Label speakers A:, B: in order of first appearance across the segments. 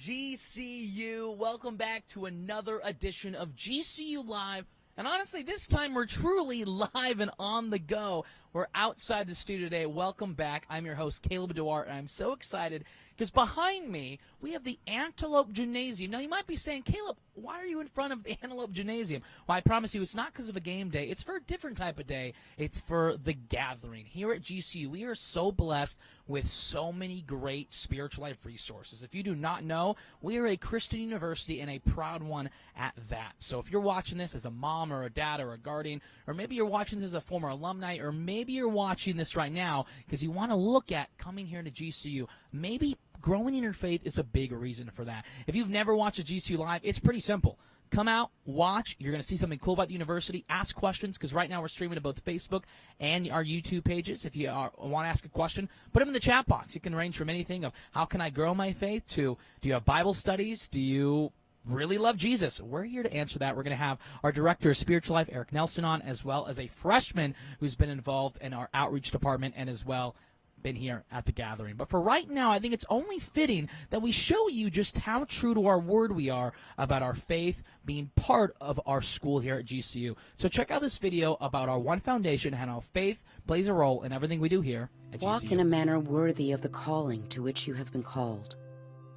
A: GCU, welcome back to another edition of GCU Live. And honestly, this time we're truly live and on the go. We're outside the studio today. Welcome back. I'm your host, Caleb Duarte, and I'm so excited because behind me, we have the Antelope Gymnasium. Now, you might be saying, Caleb, why are you in front of the Antelope Gymnasium? Well, I promise you, it's not because of a game day. It's for a different type of day. It's for the gathering. Here at GCU, we are so blessed with so many great spiritual life resources. If you do not know, we are a Christian university and a proud one at that. So if you're watching this as a mom or a dad or a guardian, or maybe you're watching this as a former alumni, or maybe you're watching this right now because you want to look at coming here to GCU, maybe growing in your faith is a big reason for that. If you've never watched a GCU Live, it's pretty simple. Come out, watch. You're going to see something cool about the university. Ask questions, because right now we're streaming to both Facebook and our YouTube pages. If you want to ask a question, put them in the chat box. It can range from anything of how can I grow my faith to do you have Bible studies? Do you really love Jesus? We're here to answer that. We're going to have our director of spiritual life, Eric Nelson, on, as well as a freshman who's been involved in our outreach department and as well been here at the gathering. But for right now, I think it's only fitting that we show you just how true to our word we are about our faith being part of our school here at GCU. So check out this video about our One Foundation and how faith plays a role in everything we do here at GCU.
B: Walk in a manner worthy of the calling to which you have been called,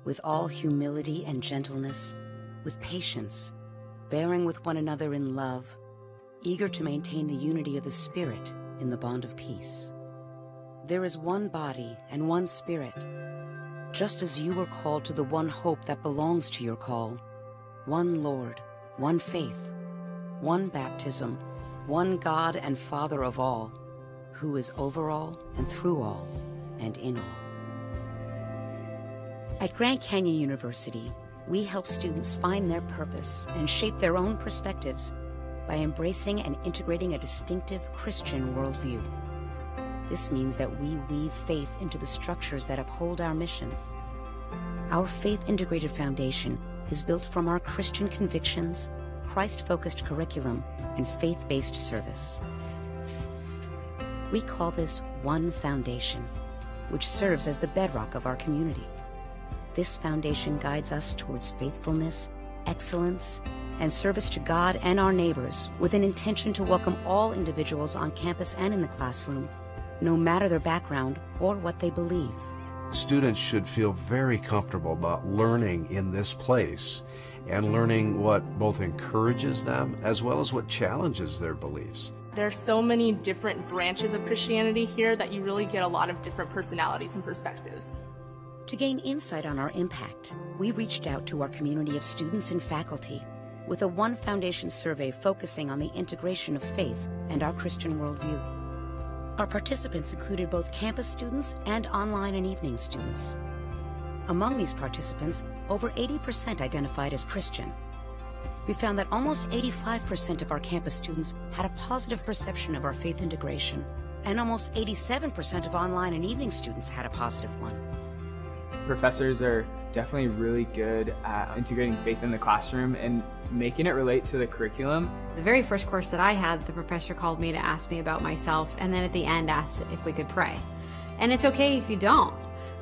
B: with all humility and gentleness, with patience, bearing with one another in love, eager to maintain the unity of the Spirit in the bond of peace. There is one body and one Spirit, just as you were called to the one hope that belongs to your call, one Lord, one faith, one baptism, one God and Father of all, who is over all and through all and in all. At Grand Canyon University, we help students find their purpose and shape their own perspectives by embracing and integrating a distinctive Christian worldview. This means that we weave faith into the structures that uphold our mission. Our faith-integrated foundation is built from our Christian convictions, Christ-focused curriculum, and faith-based service. We call this One Foundation, which serves as the bedrock of our community. This foundation guides us towards faithfulness, excellence, and service to God and our neighbors, with an intention to welcome all individuals on campus and in the classroom, no matter their background or what they believe.
C: Students should feel very comfortable about learning in this place and learning what both encourages them as well as what challenges their beliefs.
D: There are so many different branches of Christianity here that you really get a lot of different personalities and perspectives.
B: To gain insight on our impact, we reached out to our community of students and faculty with a One Foundation survey focusing on the integration of faith and our Christian worldview. Our participants included both campus students and online and evening students. Among these participants, over 80% identified as Christian. We found that almost 85% of our campus students had a positive perception of our faith integration, and almost 87% of online and evening students had a positive one.
E: Professors are definitely really good at integrating faith in the classroom and making it relate to the curriculum.
F: The very first course that I had, the professor called me to ask me about myself, and then at the end asked if we could pray. And it's okay if you don't,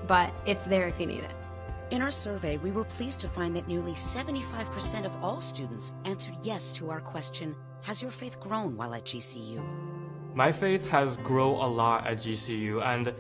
F: but it's there if you need it.
B: In our survey, we were pleased to find that nearly 75% of all students answered yes to our question, has your faith grown while at GCU?
G: My faith has grown a lot at GCU, and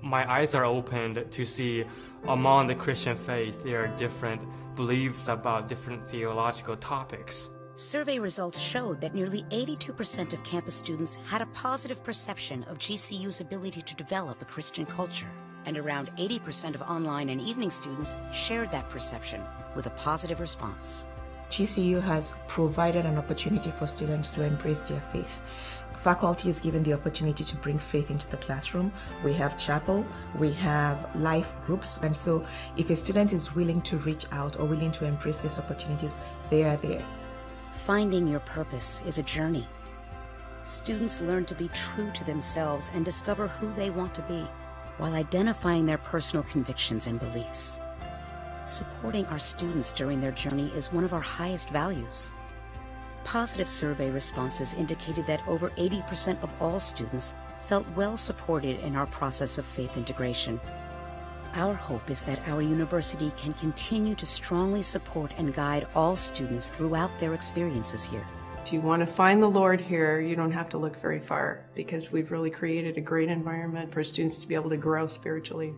G: my eyes are opened to see among the Christian faith there are different beliefs about different theological topics.
B: Survey results showed that nearly 82% of campus students had a positive perception of GCU's ability to develop a Christian culture, and around 80% of online and evening students shared that perception with a positive response.
H: GCU has provided an opportunity for students to embrace their faith. Faculty is given the opportunity to bring faith into the classroom. We have chapel, we have life groups, and so if a student is willing to reach out or willing to embrace these opportunities, they are there.
B: Finding your purpose is a journey. Students learn to be true to themselves and discover who they want to be, while identifying their personal convictions and beliefs. Supporting our students during their journey is one of our highest values. Positive survey responses indicated that over 80% of all students felt well supported in our process of faith integration. Our hope is that our university can continue to strongly support and guide all students throughout their experiences here.
I: If you want to find the Lord here, you don't have to look very far, because we've really created a great environment for students to be able to grow spiritually.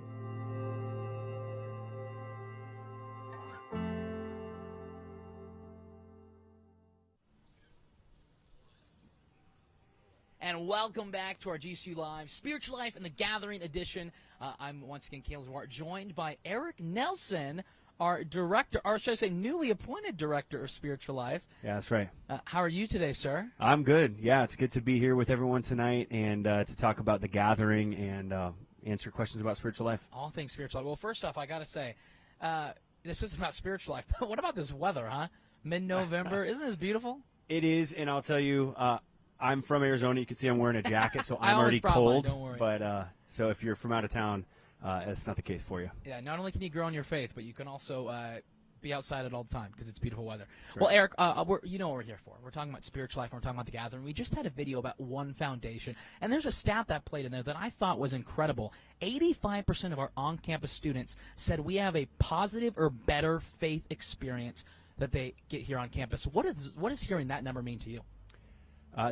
A: And welcome back to our GCU Live Spiritual Life in the Gathering edition. I'm once again Caleb Zwart, joined by Eric Nelson, our director, or should I say newly appointed director of Spiritual Life.
J: Yeah, that's right.
A: How are you today, sir?
J: I'm good. Yeah, it's good to be here with everyone tonight and to talk about the gathering and answer questions about spiritual life.
A: All things spiritual life. Well, first off, I got to say, this isn't about spiritual life, but what about this weather, huh? Mid-November. Isn't this beautiful?
J: It is, and I'll tell you, I'm from Arizona. You can see I'm wearing a jacket, so I'm
A: always
J: already
A: brought mine,
J: cold.
A: don't worry.
J: But so if you're from out of town, that's not the case for you.
A: Yeah, not only can you grow in your faith, but you can also be outside it all the time because it's beautiful weather.
J: Right.
A: Well, Eric, you know what we're here for. We're talking about spiritual life, and we're talking about the gathering. We just had a video about One Foundation, and there's a stat that played in there that I thought was incredible. 85% of our on-campus students said we have a positive or better faith experience that they get here on campus. What does hearing that number mean to you?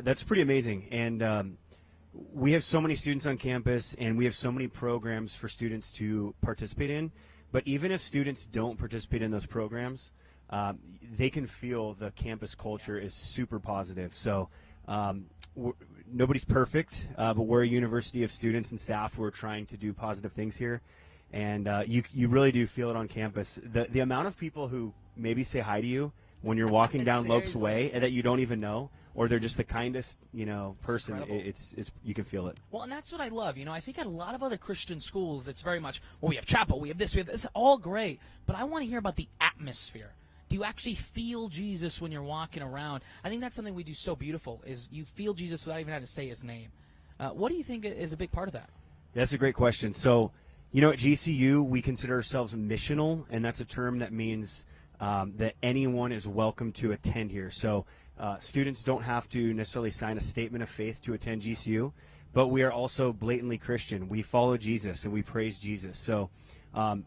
J: That's pretty amazing, and we have so many students on campus, and we have so many programs for students to participate in. But even if students don't participate in those programs, they can feel the campus culture is super positive. So nobody's perfect, but we're a university of students and staff who are trying to do positive things here. And you really do feel it on campus. The amount of people who maybe say hi to you when you're walking down Lopes Way and that you don't even know, or they're just the kindest, person. It's you can feel it.
A: Well, and that's what I love. I think at a lot of other Christian schools, it's very much, well, we have chapel, we have this, it's all great. But I want to hear about the atmosphere. Do you actually feel Jesus when you're walking around? I think that's something we do so beautiful, is you feel Jesus without even having to say his name. What do you think is a big part of that?
J: That's a great question. So, at GCU, we consider ourselves missional, and that's a term that means that anyone is welcome to attend here. So students don't have to necessarily sign a statement of faith to attend GCU, but we are also blatantly Christian. We follow Jesus and we praise Jesus. So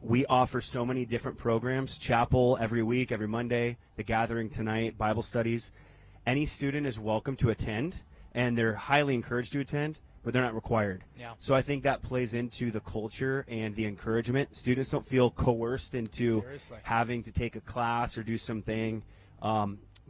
J: we offer so many different programs: chapel every week, every Monday, the gathering tonight, Bible studies. Any student is welcome to attend, and they're highly encouraged to attend, but they're not required.
A: Yeah.
J: So I think that plays into the culture and the encouragement. Students don't feel coerced into having to take a class or do something,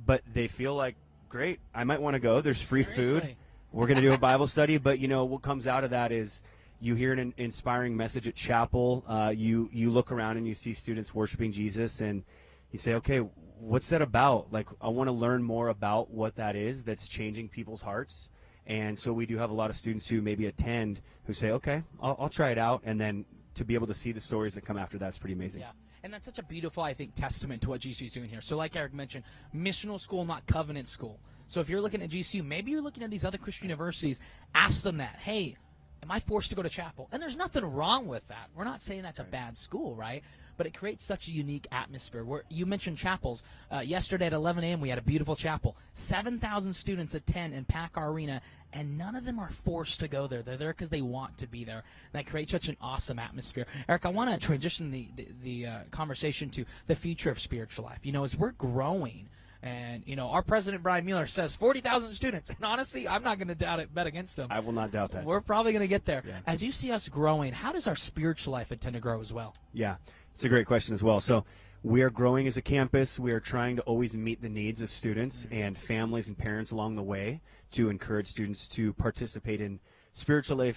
J: but they feel like, great, I might want to go. There's free food. We're going to do a Bible study, but what comes out of that is you hear an inspiring message at chapel. You look around and you see students worshiping Jesus, and you say, okay, what's that about? Like, I want to learn more about what that is that's changing people's hearts. And so we do have a lot of students who maybe attend who say, okay, I'll try it out. And then to be able to see the stories that come after that's pretty amazing.
A: Yeah. And that's such a beautiful, I think, testament to what GCU is doing here. So like Eric mentioned, missional school, not covenant school. So if you're looking at GCU, maybe you're looking at these other Christian universities, ask them that. Hey, am I forced to go to chapel? And there's nothing wrong with that. We're not saying that's a bad school, right? But it creates such a unique atmosphere. Where you mentioned chapels. Yesterday at 11 a.m. we had a beautiful chapel. 7,000 students attend and pack our arena, and none of them are forced to go there. They're there because they want to be there. And that creates such an awesome atmosphere. Eric, I want to transition the conversation to the future of spiritual life. As we're growing, and, our president, Brian Mueller, says 40,000 students. And honestly, I'm not going to bet against him.
J: I will not doubt that.
A: We're probably going to get there.
J: Yeah.
A: As you see us growing, how does our spiritual life intend to grow as well?
J: Yeah, it's a great question as well. So we are growing as a campus. We are trying to always meet the needs of students and families and parents along the way to encourage students to participate in spiritually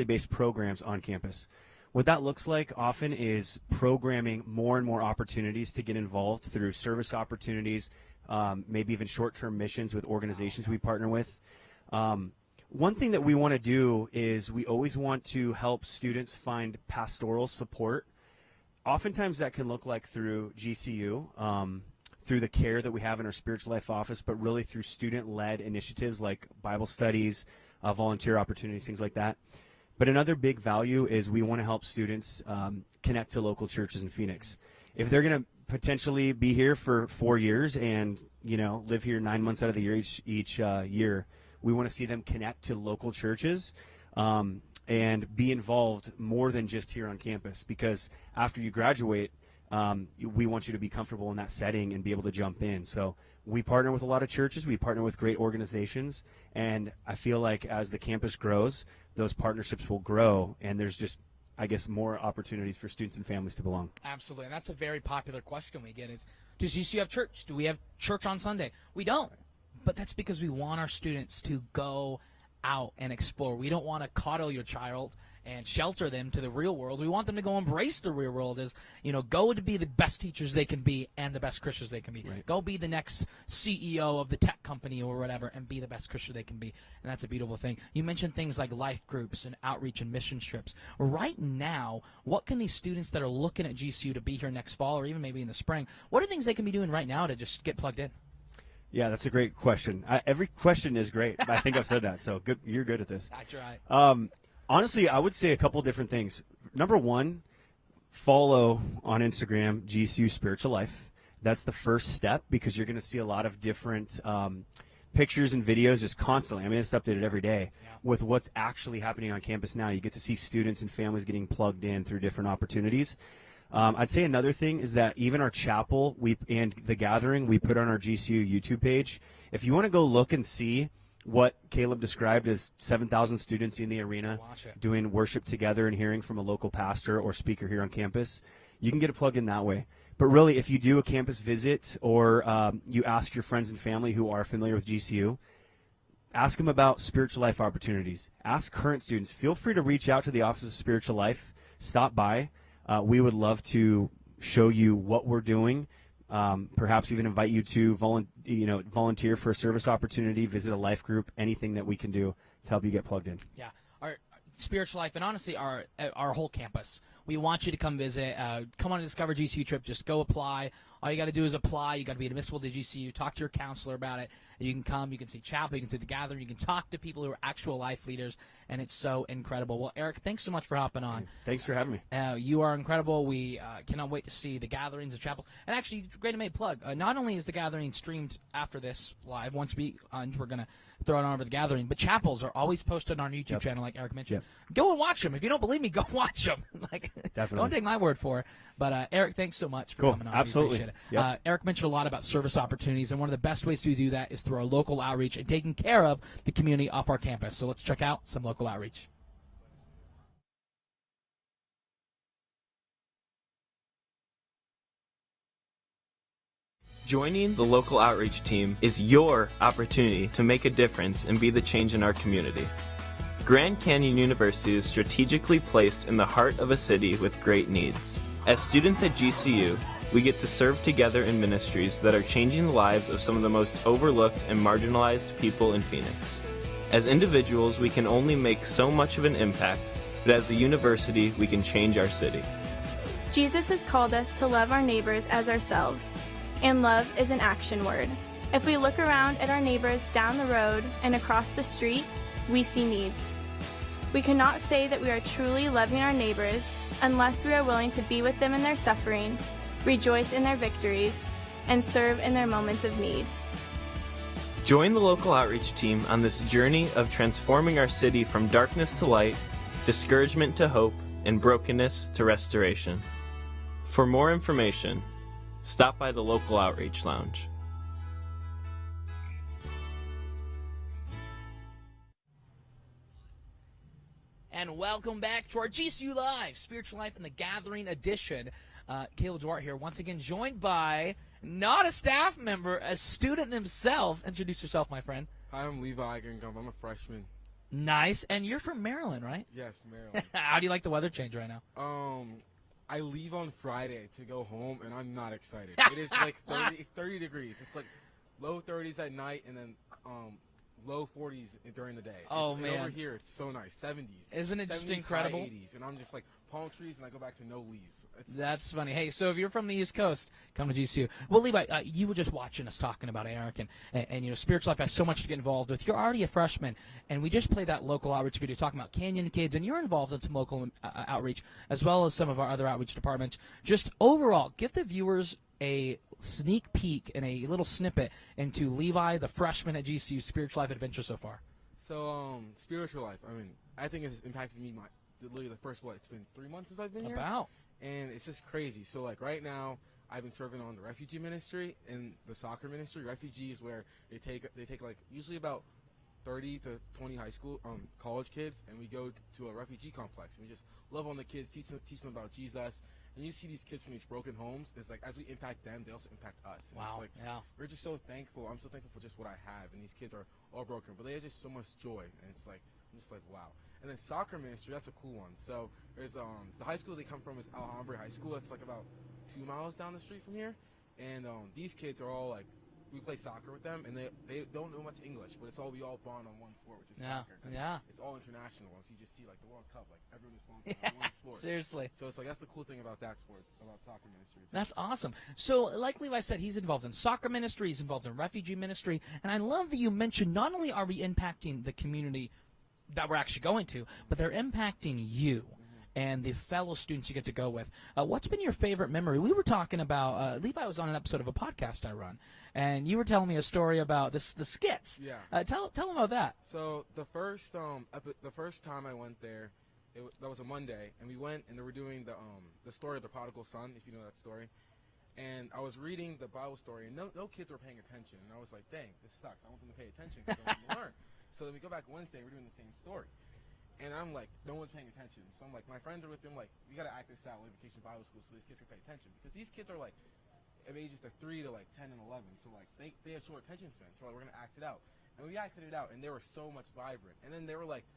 J: based programs on campus. What that looks like often is programming more and more opportunities to get involved through service opportunities, maybe even short-term missions with organizations we partner with. One thing that we want to do is we always want to help students find pastoral support. Oftentimes that can look like through GCU, through the care that we have in our spiritual life office, but really through student-led initiatives like Bible studies, volunteer opportunities, things like that. But another big value is we want to help students connect to local churches in Phoenix. If they're going to potentially be here for 4 years and live here 9 months out of the year each year, we want to see them connect to local churches. and be involved more than just here on campus, because after you graduate, we want you to be comfortable in that setting and be able to jump in. So we partner with a lot of churches, we partner with great organizations, and I feel like as the campus grows, those partnerships will grow, and there's just, I guess, more opportunities for students and families to belong.
A: Absolutely, and that's a very popular question we get is, does GCU have church? Do we have church on Sunday? We don't, but that's because we want our students to go out and explore. We don't want to coddle your child and shelter them to the real world. We want them to go embrace the real world, as, you know, go to be the best teachers they can be and the best Christians they can be.
J: Right.
A: Go be the next CEO of the tech company or whatever and be the best Christian they can be. And that's a beautiful thing. You mentioned things like life groups and outreach and mission trips. Right now, what can these students that are looking at GCU to be here next fall or even maybe in the spring, what are things they can be doing right now to just get plugged in?
J: Yeah, that's a great question. Every question is great. I think I've said that, so good. You're good at this.
A: I try.
J: Honestly, I would say a couple different things. Number one, follow on Instagram GCU Spiritual Life. That's the first step, because you're going to see a lot of different pictures and videos just constantly. I mean, it's updated every day with what's actually happening on campus now. You get to see students and families getting plugged in through different opportunities. I'd say another thing is that even our chapel and the gathering we put on our GCU YouTube page. If you want to go look and see what Caleb described as 7,000 students in the arena doing worship together and hearing from a local pastor or speaker here on campus, you can get it plugged in that way. But really, if you do a campus visit or you ask your friends and family who are familiar with GCU, ask them about spiritual life opportunities. Ask current students. Feel free to reach out to the Office of Spiritual Life. Stop by. We would love to show you what we're doing. Perhaps even invite you to volunteer for a service opportunity, visit a life group, anything that we can do to help you get plugged in.
A: Yeah, our spiritual life, and honestly our whole campus. We want you to come visit. Come on a Discover GCU trip. Just go apply. All you got to do is apply. You got to be admissible to GCU. Talk to your counselor about it. And you can come. You can see chapel. You can see the gathering. You can talk to people who are actual life leaders, and it's so incredible. Well, Eric, thanks so much for hopping on.
J: Thanks for having me.
A: You are incredible. We cannot wait to see the gatherings, the chapel. And actually, great to make plug. Not only is the gathering streamed after this live, once we're going to throw it on over the gathering, but chapels are always posted on our YouTube channel, like Eric mentioned. Go and watch them. If you don't believe me, go watch them.
J: Definitely.
A: Don't take my word for it. But Eric, thanks so much for coming on.
J: Absolutely.
A: We appreciate it. Eric mentioned a lot about service opportunities, and one of the best ways to do that is through our local outreach and taking care of the community off our campus. So let's check out some local outreach.
K: Joining the local outreach team is your opportunity to make a difference and be the change in our community. Grand Canyon University is strategically placed in the heart of a city with great needs. As students at GCU, we get to serve together in ministries that are changing the lives of some of the most overlooked and marginalized people in Phoenix. As individuals, we can only make so much of an impact, but as a university, we can change our city.
L: Jesus has called us to love our neighbors as ourselves, and love is an action word. If we look around at our neighbors down the road and across the street, we see needs. We cannot say that we are truly loving our neighbors unless we are willing to be with them in their suffering, rejoice in their victories, and serve in their moments of need.
K: Join the local outreach team on this journey of transforming our city from darkness to light, discouragement to hope, and brokenness to restoration. For more information, stop by the local outreach lounge.
A: And welcome back to our GCU Live, Spiritual Life in the Gathering edition. Caleb Duarte here, once again joined by not a staff member, a student themselves. Introduce yourself, my friend.
M: Hi, I'm Levi Grinkum. I'm a freshman.
A: Nice. And you're from Maryland, right?
M: Yes, Maryland.
A: How do you like the weather change right now?
M: I leave on Friday to go home, and I'm not excited. It is like 30 degrees. It's like low 30s at night, and then low 40s during the day.
A: Oh, man.
M: Over here, it's so nice. 70s.
A: Isn't it just
M: 70s,
A: incredible?
M: High 80s, and I'm just like palm trees, and I go back to no leaves.
A: That's funny. Hey, so if you're from the East Coast, come to GCU. Well, Levi, you were just watching us talking about Eric, and you know, Spiritual Life has so much to get involved with. You're already a freshman, and we just played that local outreach video talking about Canyon kids, and you're involved in some local outreach, as well as some of our other outreach departments. Just overall, give the viewers a sneak peek and a little snippet into Levi, the freshman at GCU, Spiritual Life adventure so far.
M: So, Spiritual Life, I mean, I think it's impacted me literally the first, it's been 3 months since I've been here. And it's just crazy. So like right now, I've been serving on the refugee ministry and the soccer ministry. Refugees, where they take like usually about 30 to 20 college kids, and we go to a refugee complex, and we just love on the kids, teach them about Jesus. And you see these kids from these broken homes. It's like as we impact them, they also impact us. And
A: wow.
M: It's like, we're just so thankful. I'm so thankful for just what I have. And these kids are all broken, but they have just so much joy. And it's like, I'm just like, wow. And then soccer ministry, that's a cool one. So there's the high school they come from is Alhambra High School. It's like about 2 miles down the street from here. And these kids are all like, we play soccer with them, and they don't know much English, but we all bond on one sport, which is soccer. It's all international. If you just see like the World Cup, like everyone is sponsored on one sport.
A: Seriously.
M: So it's like that's the cool thing about that sport, about soccer ministry.
A: That's awesome. So like Levi said, he's involved in soccer ministry, he's involved in refugee ministry, and I love that you mentioned not only are we impacting the community that we're actually going to, but they're impacting you and the fellow students you get to go with. What's been your favorite memory? We were talking about, Levi was on an episode of a podcast I run, and you were telling me a story about the skits.
M: Yeah.
A: Tell them about that.
M: So the first time I went there, that was a Monday, and we went and they were doing the story of the prodigal son, if you know that story. And I was reading the Bible story, and no kids were paying attention. And I was like, dang, this sucks. I want them to pay attention because I want them to learn. So then we go back Wednesday, we're doing the same story. And I'm like, no one's paying attention. So I'm like, my friends are with them, like, we got to act this out, Vacation Bible School, so these kids can pay attention. Because these kids are like, of ages of 3 to like 10 and 11. So like, they have short attention spans. So like, we're going to act it out. And we acted it out, and they were so much vibrant. And then they were like,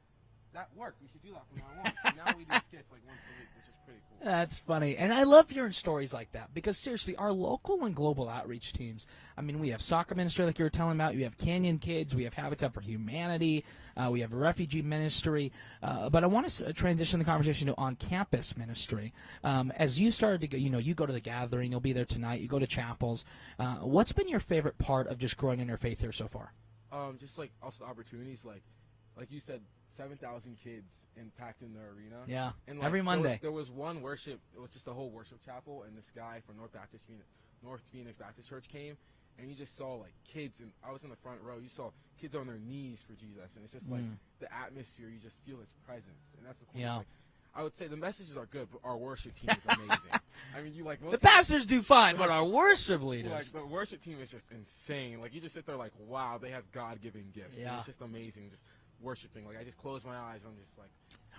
M: that worked. We should do that from now on. And now we do skits like once a week, which is pretty cool.
A: That's funny. And I love hearing stories like that because, seriously, our local and global outreach teams, I mean, we have soccer ministry like you were telling about. We have Canyon Kids. We have Habitat for Humanity. We have a refugee ministry. But I want to transition the conversation to on-campus ministry. As you started to go, you go to the gathering. You'll be there tonight. You go to chapels. What's been your favorite part of just growing in your faith here so far?
M: Just like also the opportunities, like you said, 7,000 kids packed in the arena.
A: Yeah,
M: and
A: every Monday.
M: There was one worship. It was just the whole worship chapel, and this guy from North Phoenix Baptist Church came, and you just saw like kids, and I was in the front row. You saw kids on their knees for Jesus, and it's just like the atmosphere. You just feel His presence, and that's the cool thing. Like, I would say the messages are good, but our worship team is amazing. I mean, the
A: pastors do fine, but our worship leaders.
M: Like the worship team is just insane. Like you just sit there like, wow, they have God-given gifts.
A: Yeah.
M: And it's just amazing. Just worshiping. Like I just close my eyes and I'm just like.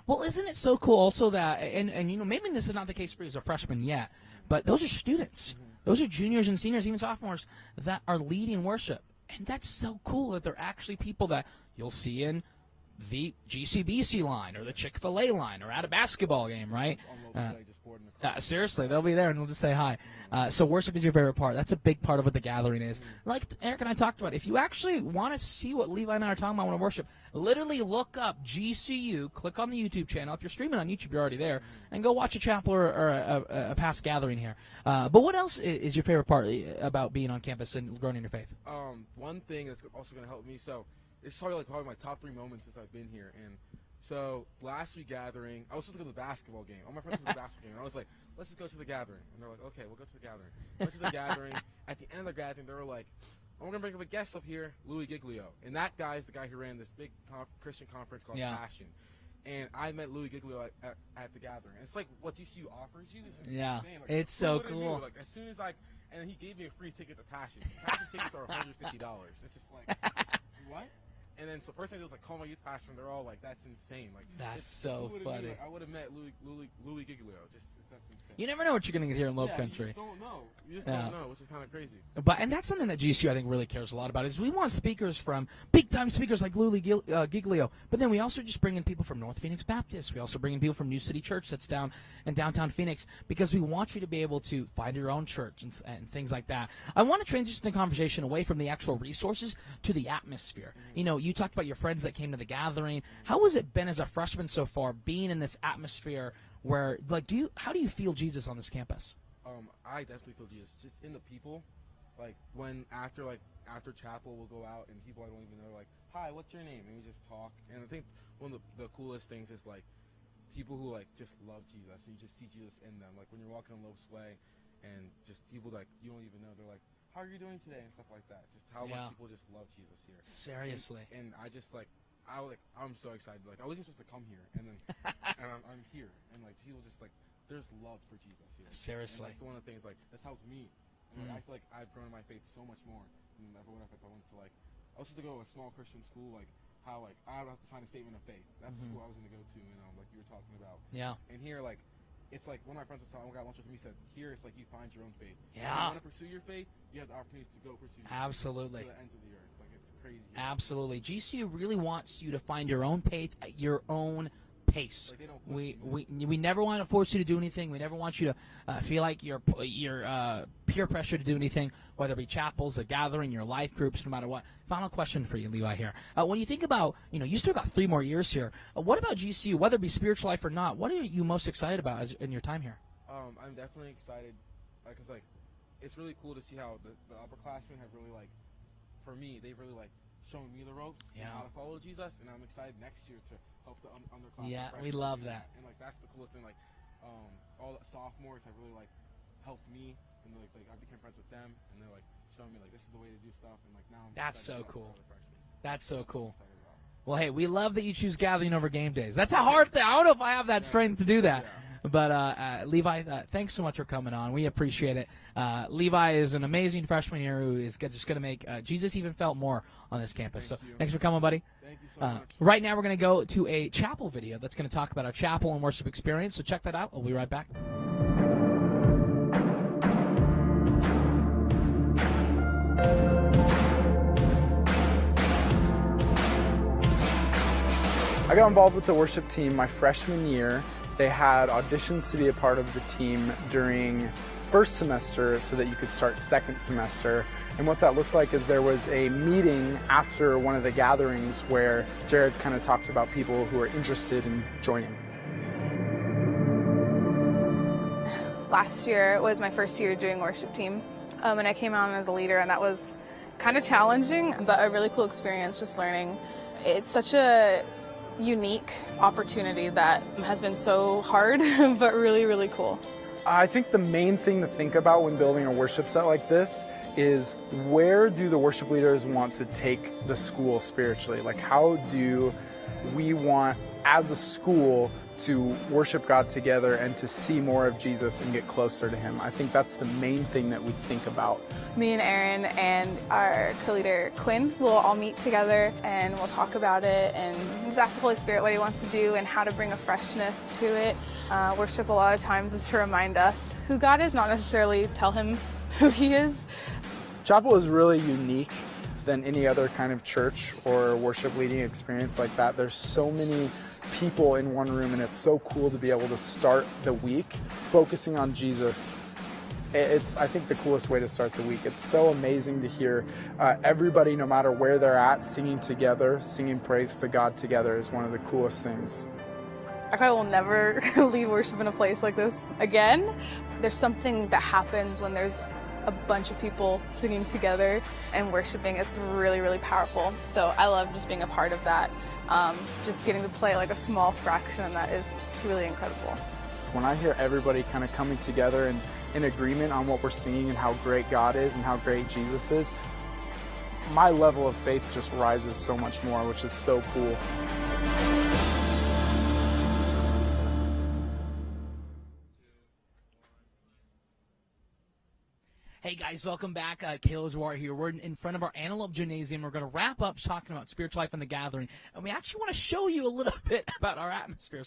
A: Well, isn't it so cool also that, and maybe this is not the case for you as a freshman yet, but those are students. Those are juniors and seniors, even sophomores, that are leading worship. And that's so cool that they're actually people that you'll see in the GCBC line or the Chick-fil-A line or at a basketball game, right? Seriously, they'll be there and they'll just say hi. So worship is your favorite part. That's a big part of what the gathering is. Like Eric and I talked about, if you actually want to see what Levi and I are talking about when we worship, literally look up GCU, click on the YouTube channel. If you're streaming on YouTube, you're already there, and go watch a chapel or a past gathering here. But what else is your favorite part about being on campus and growing in your faith?
M: One thing that's also going to help me, so it's probably my top 3 moments since I've been here. And so last week gathering, I was supposed to go to the basketball game. All my friends went to the basketball game. And I was like, let's just go to the gathering. And they're like, okay, we'll go to the gathering. Went to the gathering. At the end of the gathering, they were like, we're going to bring up a guest up here, Louis Giglio. And that guy is the guy who ran this big Christian conference called Passion. And I met Louis Giglio at the gathering. And it's like what GCU offers you is insane. Like,
A: it's so cool.
M: Like, as soon as and he gave me a free ticket to Passion. Passion tickets are $150. It's just like, what? And then, so first thing was like, call my youth pastor, and they're all like, that's insane. Like,
A: that's so funny.
M: I would have met Louis Giglio. That's insane.
A: You never know what you're going to get here in Low Country.
M: You just don't know. You just don't know, which is kind of crazy.
A: And that's something that GCU, I think, really cares a lot about, is we want speakers from big-time speakers like Louis Giglio, but then we also just bring in people from North Phoenix Baptist. We also bring in people from New City Church that's down in downtown Phoenix, because we want you to be able to find your own church and things like that. I want to transition the conversation away from the actual resources to the atmosphere. You talked about your friends that came to the gathering. How has it been as a freshman so far, being in this atmosphere where, how do you feel Jesus on this campus?
M: I definitely feel Jesus just in the people. Like when after chapel, we'll go out and people I don't even know are like, hi, what's your name? And we just talk. And I think one of the coolest things is like people who like just love Jesus, and you just see Jesus in them. Like when you're walking on Love's Way, and just people like you don't even know, they're like, how are you doing today, and stuff like that. Just how much people just love Jesus here.
A: Seriously.
M: And I just like, I'm so excited. Like, I wasn't supposed to come here, and then and I'm here, and like people just like there's love for Jesus here.
A: Seriously,
M: and that's one of the things like that's helped me. And like, I feel like I've grown in my faith so much more than ever would have if I went to like I was supposed to go to a small Christian school. Like how like I would have to sign a statement of faith. That's the school I was going to go to, like you were talking about.
A: Yeah.
M: And here like. It's like one of my friends was talking, got lunch with me, said, here it's like you find your own faith.
A: Yeah.
M: If you want to pursue your faith, you have the opportunities to go pursue your
A: Absolutely.
M: faith to the ends of the earth. Like, it's crazy.
A: Absolutely. GCU really wants you to find your own faith at your own pace.
M: Like, they don't push
A: we never want to force you to do anything. We never want you to feel like you're peer pressure to do anything, whether it be chapels, a gathering, your life groups, no matter what. Final question for you, Levi, here. When you think about, you still got 3 more years here. What about GCU, whether it be spiritual life or not? What are you most excited about in your time here?
M: I'm definitely excited because, like, it's really cool to see how the upperclassmen have really, like, for me, they've really, like, shown me the ropes and how to follow Jesus, and I'm excited next year to help the underclassmen.
A: Yeah, we love that.
M: And, like, that's the coolest thing. Like, all the sophomores have really, like, helped me, and, like I became friends with them, and they're, like, showing me, like, this is the way to do stuff, and, like, now I'm
A: That's so
M: excited
A: cool.
M: about the freshmen.
A: That's so cool. Well, hey, we love that you choose gathering over game days. That's a hard thing. I don't know if I have that strength to do that. But, Levi, thanks so much for coming on. We appreciate it. Levi is an amazing freshman here who is just going to make Jesus even felt more on this campus. Thanks for coming, buddy.
M: Thank you so much.
A: Right now we're going to go to a chapel video that's going to talk about our chapel and worship experience. So check that out. We'll be right back.
N: I got involved with the worship team my freshman year. They had auditions to be a part of the team during first semester so that you could start second semester. And what that looked like is there was a meeting after one of the gatherings where Jared kind of talked about people who are interested in joining.
O: Last year was my first year doing worship team, and I came on as a leader, and that was kind of challenging, but a really cool experience just learning. It's such a unique opportunity that has been so hard, but really, really cool.
N: I think the main thing to think about when building a worship set like this is where do the worship leaders want to take the school spiritually? Like, how do we want, as a school, to worship God together and to see more of Jesus and get closer to Him? I think that's the main thing that we think about.
O: Me and Aaron and our co-leader Quinn will all meet together and we'll talk about it and just ask the Holy Spirit what He wants to do and how to bring a freshness to it. Worship a lot of times is to remind us who God is, not necessarily tell Him who He is.
N: Chapel is really unique than any other kind of church or worship leading experience like that. There's so many people in one room, and it's so cool to be able to start the week focusing on Jesus. It's, I think, the coolest way to start the week. It's so amazing to hear everybody, no matter where they're at, singing together, singing praise to God together is one of the coolest things.
O: I probably will never lead worship in a place like this again. There's something that happens when there's a bunch of people singing together and worshiping. It's really, really powerful. So I love just being a part of that. Just getting to play like a small fraction of that is really incredible.
N: When I hear everybody kind of coming together and in agreement on what we're singing and how great God is and how great Jesus is, my level of faith just rises so much more, which is so cool.
A: Hey guys, welcome back. Caleb Dewar here. We're in front of our Antelope Gymnasium. We're going to wrap up talking about spiritual life and the gathering, and we actually want to show you a little bit about our atmosphere.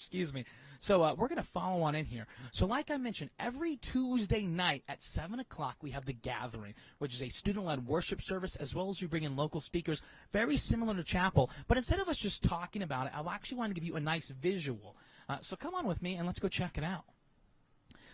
A: So we're going to follow on in here. So like I mentioned, every Tuesday night at 7 o'clock we have the gathering, which is a student-led worship service, as well as we bring in local speakers, very similar to chapel. But instead of us just talking about it, I actually want to give you a nice visual. So come on with me and let's go check it out.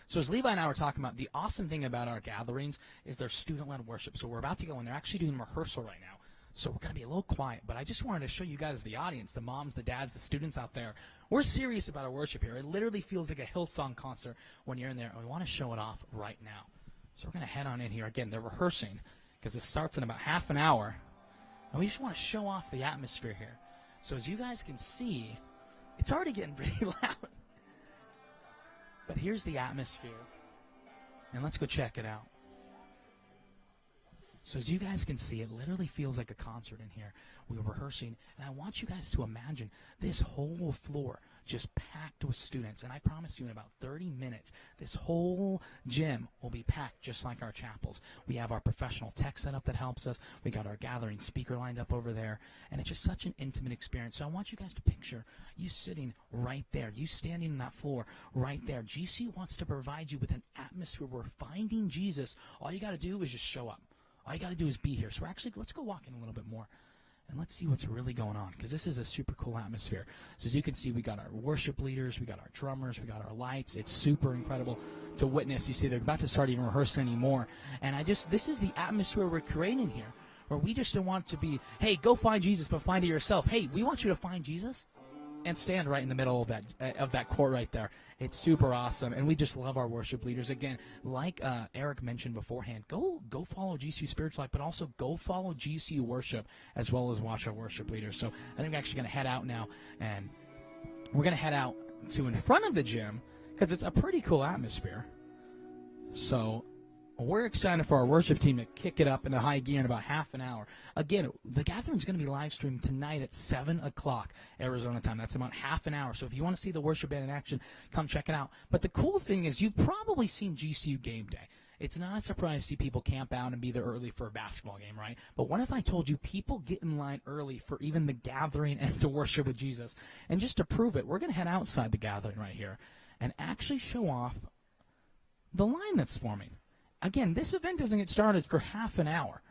A: So as Levi and I were talking about, the awesome thing about our gatherings is they're student-led worship. So we're about to go in. They're actually doing rehearsal right now. So we're going to be a little quiet. But I just wanted to show you guys, the audience, the moms, the dads, the students out there. We're serious about our worship here. It literally feels like a Hillsong concert when you're in there. And we want to show it off right now. So we're going to head on in here. Again, they're rehearsing because it starts in about half an hour. And we just want to show off the atmosphere here. So as you guys can see, it's already getting pretty loud. But here's the atmosphere, and let's go check it out. So as you guys can see, it literally feels like a concert in here. We were rehearsing, and I want you guys to imagine this whole floor just packed with students. And I promise you in about 30 minutes, this whole gym will be packed just like our chapels. We have our professional tech setup that helps us. We got our gathering speaker lined up over there. And it's just such an intimate experience. So I want you guys to picture you sitting right there, you standing on that floor right there. GCU wants to provide you with an atmosphere where finding Jesus, all you got to do is just show up. All you got to do is be here. So let's go walk in a little bit more. And let's see what's really going on, because this is a super cool atmosphere. So as you can see, we got our worship leaders, we got our drummers, we got our lights. It's super incredible to witness. You see, they're about to start even rehearsing anymore. And this is the atmosphere we're creating here, where we just don't want it to be, hey, go find Jesus, but find it yourself. Hey, we want you to find Jesus and stand right in the middle of that court right there. It's super awesome, and we just love our worship leaders. Again, like Eric mentioned beforehand, go follow GCU Spiritual Life, but also go follow GCU Worship as well as watch our worship leaders. So I think we're actually going to head out now, and we're going to head out to in front of the gym because it's a pretty cool atmosphere. So we're excited for our worship team to kick it up into high gear in about half an hour. Again, the gathering is going to be live streamed tonight at 7 o'clock Arizona time. That's about half an hour. So if you want to see the worship band in action, come check it out. But the cool thing is you've probably seen GCU Game Day. It's not a surprise to see people camp out and be there early for a basketball game, right? But what if I told you people get in line early for even the gathering and to worship with Jesus? And just to prove it, we're going to head outside the gathering right here and actually show off the line that's forming. Again, this event doesn't get started for half an hour.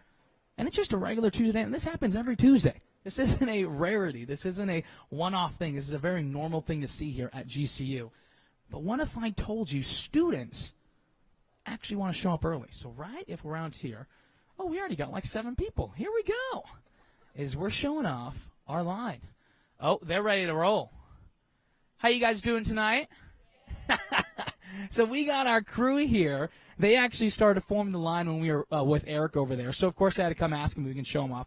A: And it's just a regular Tuesday, and this happens every Tuesday. This isn't a rarity. This isn't a one-off thing. This is a very normal thing to see here at GCU. But what if I told you students actually want to show up early? So right if around here, oh, we already got like 7 people. Here we go. We're showing off our line. Oh, they're ready to roll. How you guys doing tonight? So we got our crew here. They actually started forming the line when we were with Eric over there. So, of course, I had to come ask him if we can show them off.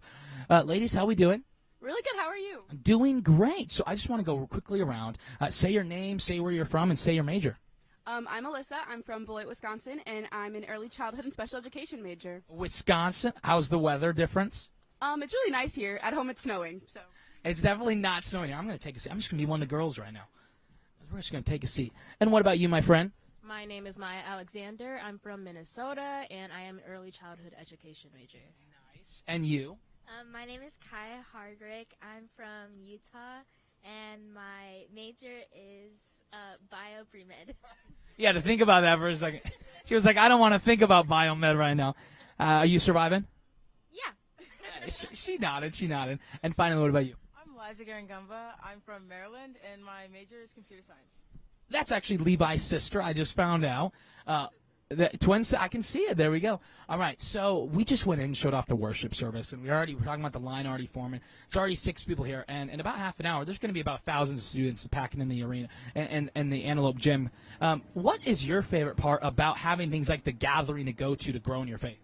A: Ladies, how we doing?
P: Really good. How are you?
A: Doing great. So I just want to go quickly around. Say your name, say where you're from, and say your major.
P: I'm Alyssa. I'm from Beloit, Wisconsin, and I'm an early childhood and special education major.
A: Wisconsin. How's the weather difference?
P: It's really nice here. At home, it's snowing. So
A: it's definitely not snowing here. I'm going to take a seat. I'm just going to be one of the girls right now. We're just going to take a seat. And what about you, my friend?
Q: My name is Maya Alexander. I'm from Minnesota, and I am an early childhood education major.
A: Nice. And you?
R: My name is Kaya Hardrick. I'm from Utah, and my major is bio pre-med.
A: Yeah, to think about that for a second. She was like, I don't want to think about biomed right now. Are you surviving?
R: Yeah.
A: She nodded. And finally, what about you?
S: I'm Liza Garangumba. I'm from Maryland, and my major is computer science.
A: That's actually Levi's sister. I just found out. The twins. I can see it. There we go. All right. So we just went in and showed off the worship service, and we're talking about the line already forming. It's already 6 people here, and in about half an hour, there's going to be about 1,000 students packing in the arena and the Antelope Gym. What is your favorite part about having things like the gathering to go to grow in your faith?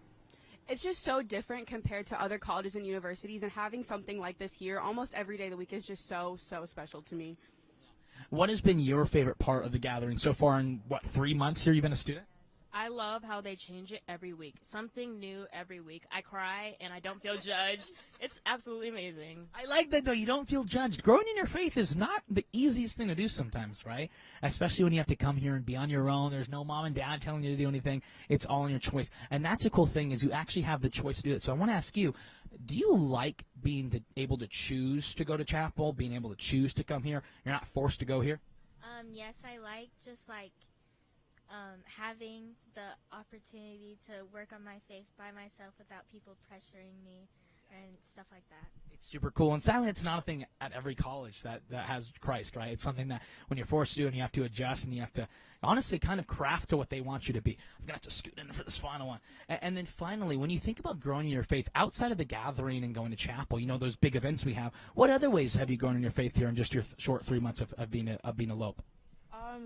P: it's just so different compared to other colleges and universities, and having something like this here almost every day of the week is just so special to me.
A: What has been your favorite part of the gathering so far in, 3 months here you've been a student?
Q: I love how they change it every week. Something new every week. I cry and I don't feel judged. It's absolutely amazing.
A: I like that, though. You don't feel judged. Growing in your faith is not the easiest thing to do sometimes, right? Especially when you have to come here and be on your own. There's no mom and dad telling you to do anything. It's all in your choice. And that's a cool thing is you actually have the choice to do it. So I want to ask you, do you like being able to choose to go to chapel, being able to choose to come here? You're not forced to go here?
R: Yes, I like just having the opportunity to work on my faith by myself without people pressuring me and stuff like that.
A: It's super cool. And sadly, it's not a thing at every college that has Christ, right? It's something that when you're forced to do and you have to adjust and you have to honestly kind of craft to what they want you to be. I'm going to have to scoot in for this final one. And then finally, when you think about growing in your faith outside of the gathering and going to chapel, you know, those big events we have, what other ways have you grown in your faith here in just your short 3 months of being a Lope?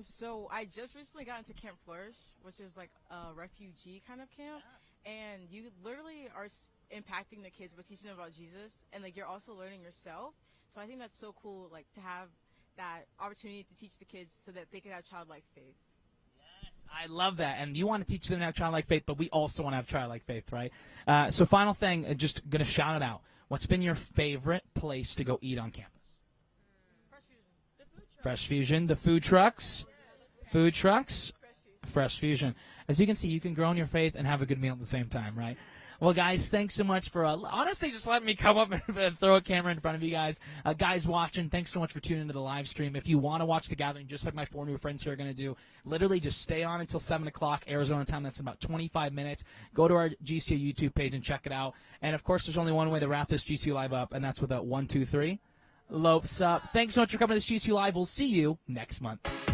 S: So I just recently got into Camp Flourish, which is like a refugee kind of camp, and you literally are impacting the kids by teaching them about Jesus, and like you're also learning yourself. So I think that's so cool, like to have that opportunity to teach the kids so that they can have childlike faith.
A: Yes, I love that. And you want to teach them to have childlike faith, but we also want to have childlike faith, right? So final thing, just going to shout it out. What's been your favorite place to go eat on campus? Fresh Fusion. The food trucks. Food trucks. Fresh Fusion. As you can see, you can grow in your faith and have a good meal at the same time, right? Well, guys, thanks so much for honestly just letting me come up and throw a camera in front of you guys. Guys watching, thanks so much for tuning into the live stream. If you want to watch the gathering, just like my 4 new friends here are going to do, literally just stay on until 7 o'clock Arizona time. That's about 25 minutes. Go to our GCU YouTube page and check it out. And, of course, there's only one way to wrap this GCU Live up, and that's with a 1, 2, 3. Lopes up. Thanks so much for coming to this GCU Live. We'll see you next month.